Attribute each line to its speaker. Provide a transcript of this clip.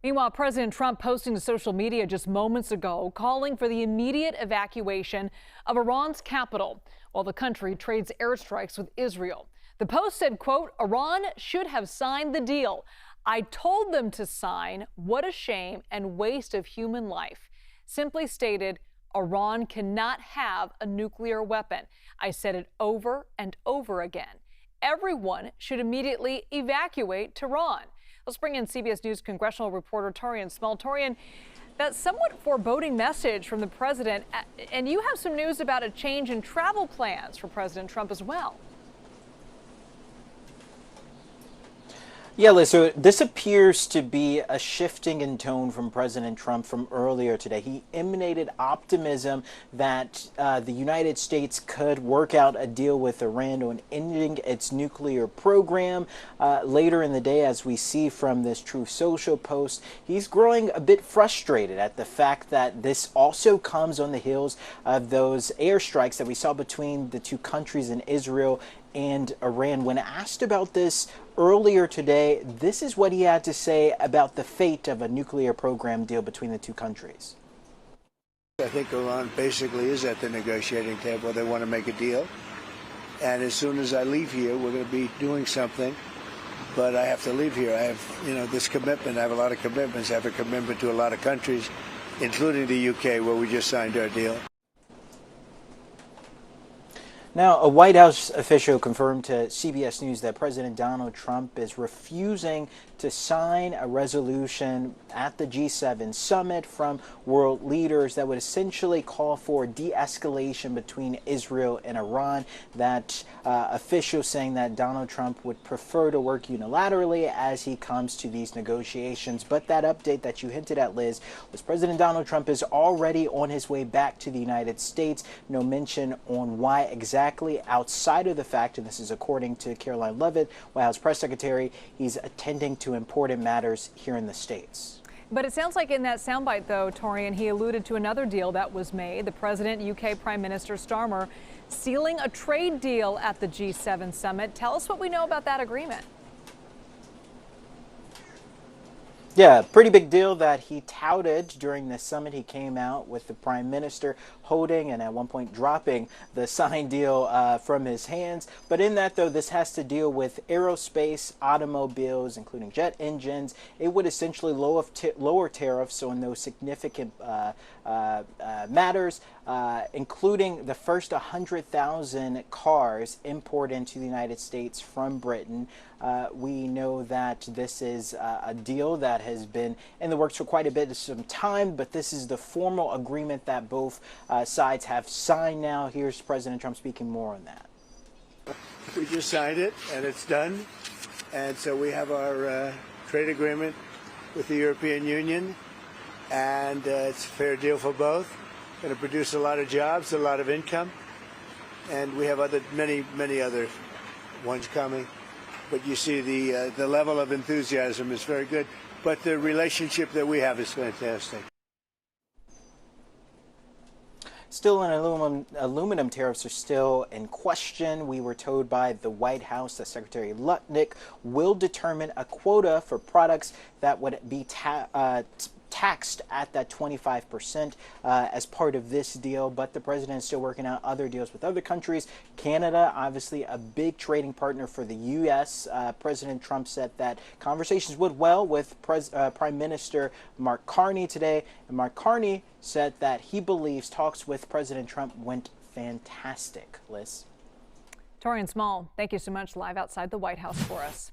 Speaker 1: Meanwhile, President Trump posting to social media just moments ago, calling for the immediate evacuation of Iran's capital while the country trades airstrikes with Israel. The post said, quote, "Iran should have signed the deal. I told them to sign. What a shame and waste of human life." Simply stated, Iran cannot have a nuclear weapon. I said it over and over again. Everyone should immediately evacuate Tehran. Let's bring in CBS News congressional reporter Taurean Small. Taurean, that somewhat foreboding message from the president, and you have some news about a change in travel plans for President Trump as well.
Speaker 2: Yeah, Liz, so this appears to be a shifting in tone from President Trump from earlier today. He emanated optimism that the United States could work out a deal with Iran on ending its nuclear program. Later in the day, as we see from this Truth Social post, he's growing a bit frustrated at the fact that this also comes on the heels of those airstrikes that we saw between the two countries in Israel and Iran. When asked about this earlier today, this is what he had to say about the fate of a nuclear program deal between the two countries.
Speaker 3: I think Iran basically is at the negotiating table. They want to make a deal. And as soon as I leave here, we're going to be doing something. But I have to leave here. I have, this commitment. I have a lot of commitments. I have a commitment to a lot of countries, including the UK, where we just signed our deal.
Speaker 2: Now, a White House official confirmed to CBS News that President Donald Trump is refusing to sign a resolution at the G7 summit from world leaders that would essentially call for de-escalation between Israel and Iran. That official saying that Donald Trump would prefer to work unilaterally as he comes to these negotiations. But that update that you hinted at, Liz, was President Donald Trump is already on his way back to the United States. No mention on why exactly, outside of the fact, and this is according to Caroline Leavitt, White House press secretary, he's attending to important matters here in the States.
Speaker 1: But it sounds like in that soundbite, though, Taurean, he alluded to another deal that was made. The president, UK Prime Minister Starmer, sealing a trade deal at the G7 summit. Tell us what we know about that agreement.
Speaker 2: Yeah, pretty big deal that he touted during the summit. He came out with the prime minister holding and at one point dropping the signed deal from his hands. But in that, though, this has to deal with aerospace, automobiles, including jet engines. It would essentially lower tariffs on those significant matters, including the first 100,000 cars imported into the United States from Britain. We know that this is a deal that has been in the works for quite a bit of some time, but this is the formal agreement that both sides have signed now. Here's President Trump speaking more on that.
Speaker 3: We just signed it, and it's done. And so we have our trade agreement with the European Union, and it's a fair deal for both. Going to produce a lot of jobs, a lot of income, and we have many other ones coming. But you see the level of enthusiasm is very good. But the relationship that we have is fantastic.
Speaker 2: Still, aluminum tariffs are still in question. We were told by the White House that Secretary Lutnick will determine a quota for products that would be taxed at that 25% as part of this deal. But the president is still working out other deals with other countries. Canada, obviously a big trading partner for the U.S. President Trump said that conversations went well with Prime Minister Mark Carney today. And Mark Carney said that he believes talks with President Trump went fantastic. Liz.
Speaker 1: Taurean Small, thank you so much, live outside the White House for us.